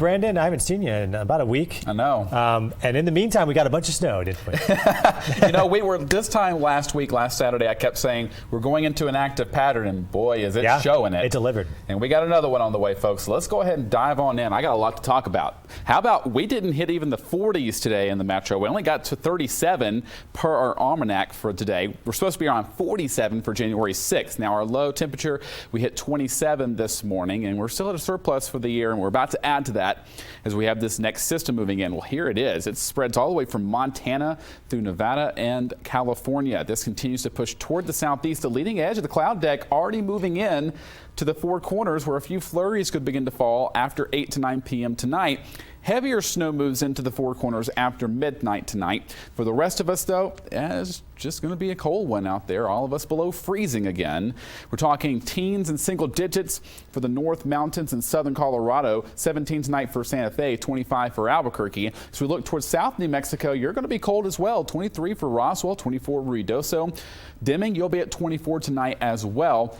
Brandon. I haven't seen you in about a week. I know. And in the meantime, we got a bunch of snow, didn't we? We were this time last Saturday, I kept saying we're going into an active pattern, and boy, is it showing it. It delivered. And we got another one on the way, folks. So let's go ahead and dive on in. I got a lot to talk about. How about we didn't hit even the 40s today in the metro. We only got to 37 per our almanac for today. We're supposed to be around 47 for January 6th. Now, our low temperature, we hit 27 this morning, and we're still at a surplus for the year, and we're about to add to that as we have this next system moving in. Well, here it is. It spreads all the way from Montana through Nevada and California. This continues to push toward the southeast. The leading edge of the cloud deck already moving in to the Four Corners, where a few flurries could begin to fall after 8 to 9 p.m. tonight. Heavier snow moves into the Four Corners after midnight tonight. For the rest of us, though, it's just going to be a cold one out there. All of us below freezing again. We're talking teens and single digits for the North Mountains and southern Colorado. 17 tonight for Santa Fe, 25 for Albuquerque. As we look towards South New Mexico, you're going to be cold as well. 23 for Roswell, 24 Ruidoso. Deming, you'll be at 24 tonight as well.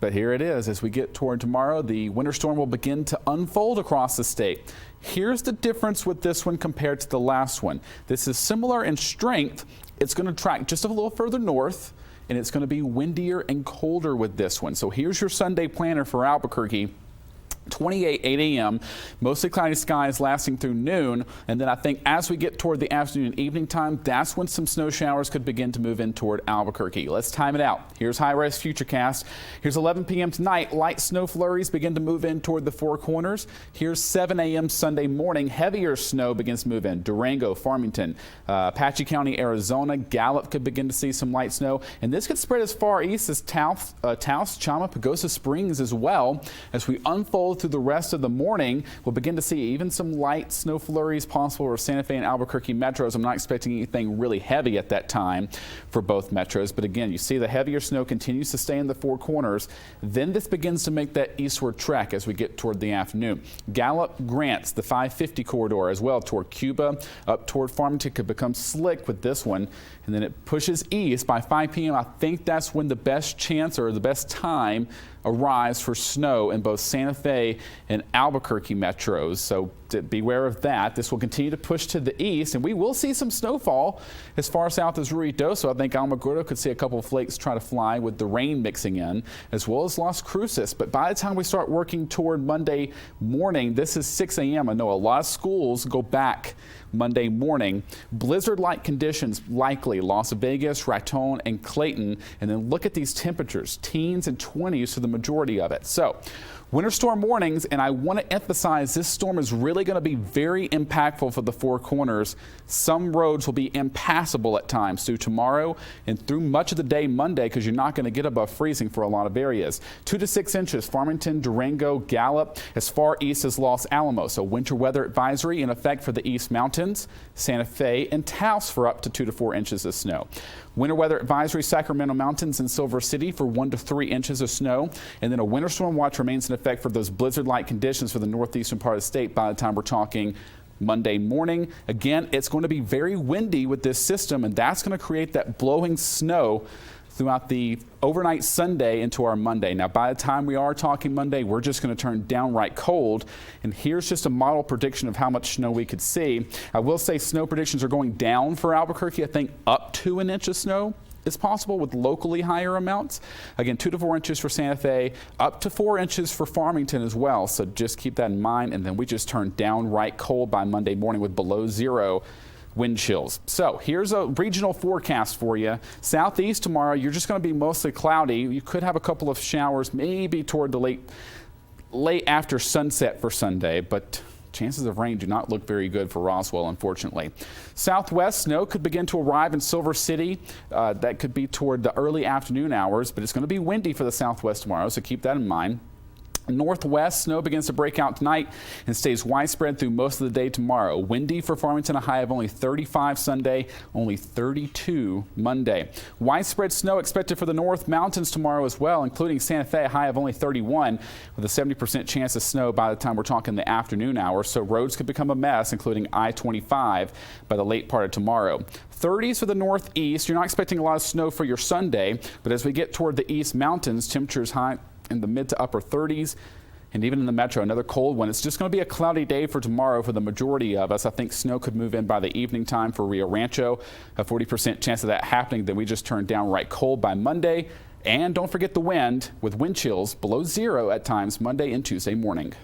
But here it is. As we get toward tomorrow, the winter storm will begin to unfold across the state. Here's the difference with this one compared to the last one. This is similar in strength. It's going to track just a little further north, and it's going to be windier and colder with this one. So here's your Sunday planner for Albuquerque. 28, 8 a.m., mostly cloudy skies lasting through noon, and then I think as we get toward the afternoon and evening time, that's when some snow showers could begin to move in toward Albuquerque. Let's time it out. Here's high-res futurecast. Here's 11 p.m. tonight. Light snow flurries begin to move in toward the Four Corners. Here's 7 a.m. Sunday morning. Heavier snow begins to move in. Durango, Farmington, Apache County, Arizona. Gallup could begin to see some light snow, and this could spread as far east as Taos, Chama, Pagosa Springs as well. As we unfold through the rest of the morning, we'll begin to see even some light snow flurries possible for Santa Fe and Albuquerque metros. I'm not expecting anything really heavy at that time for both metros, but again, you see the heavier snow continues to stay in the Four Corners. Then this begins to make that eastward trek as we get toward the afternoon. Gallup grants the 550 corridor as well toward Cuba, up toward Farmington could become slick with this one, and then it pushes east by 5 p.m. I think that's when the best chance or the best time arrives for snow in both Santa Fe and Albuquerque metros. So beware of that. This will continue to push to the east, and we will see some snowfall as far south as Ruidoso. I think Alamogordo could see a couple of flakes try to fly with the rain mixing in, as well as Las Cruces. But by the time we start working toward Monday morning, this is 6 a.m. I know a lot of schools go back Monday morning. Blizzard-like conditions likely Las Vegas, Raton, and Clayton. And then look at these temperatures, teens and 20s for the majority of it. So winter storm warnings, and I want to emphasize this storm is really going to be very impactful for the Four Corners. Some roads will be impassable at times through tomorrow and through much of the day Monday, because you're not going to get above freezing for a lot of areas. 2 to 6 inches, Farmington, Durango, Gallup, as far east as Los Alamos. So winter weather advisory in effect for the East Mountains, Santa Fe, and Taos for up to 2 to 4 inches of snow. Winter weather advisory, Sacramento Mountains and Silver City for 1 to 3 inches of snow. And then a winter storm watch remains in effect for those blizzard-like conditions for the northeastern part of the state by the time we're talking Monday morning. Again, it's going to be very windy with this system, and that's going to create that blowing snow throughout the overnight Sunday into our Monday. Now, by the time we are talking Monday, we're just going to turn downright cold. And here's just a model prediction of how much snow we could see. I will say snow predictions are going down for Albuquerque. I think up to an inch of snow is possible with locally higher amounts. Again, 2 to 4 inches for Santa Fe, up to 4 inches for Farmington as well. So just keep that in mind. And then we just turn downright cold by Monday morning with below zero wind chills. So here's a regional forecast for you. Southeast tomorrow, you're just going to be mostly cloudy. You could have a couple of showers maybe toward the late after sunset for Sunday, but chances of rain do not look very good for Roswell, unfortunately. Southwest snow could begin to arrive in Silver City. That could be toward the early afternoon hours, but it's going to be windy for the Southwest tomorrow, so keep that in mind. Northwest snow begins to break out tonight and stays widespread through most of the day tomorrow. Windy for Farmington, a high of only 35 Sunday, only 32 Monday. Widespread snow expected for the North Mountains tomorrow as well, including Santa Fe, a high of only 31 with a 70% chance of snow by the time we're talking the afternoon hours. So roads could become a mess, including I-25 by the late part of tomorrow. 30s for the Northeast. You're not expecting a lot of snow for your Sunday, but as we get toward the East Mountains, temperatures high in the mid to upper 30s. And even in the metro, another cold one. It's just going to be a cloudy day for tomorrow for the majority of us. I think snow could move in by the evening time for Rio Rancho. A 40% chance of that happening. Then we just turn downright cold by Monday. And don't forget the wind with wind chills below 0 at times Monday and Tuesday morning.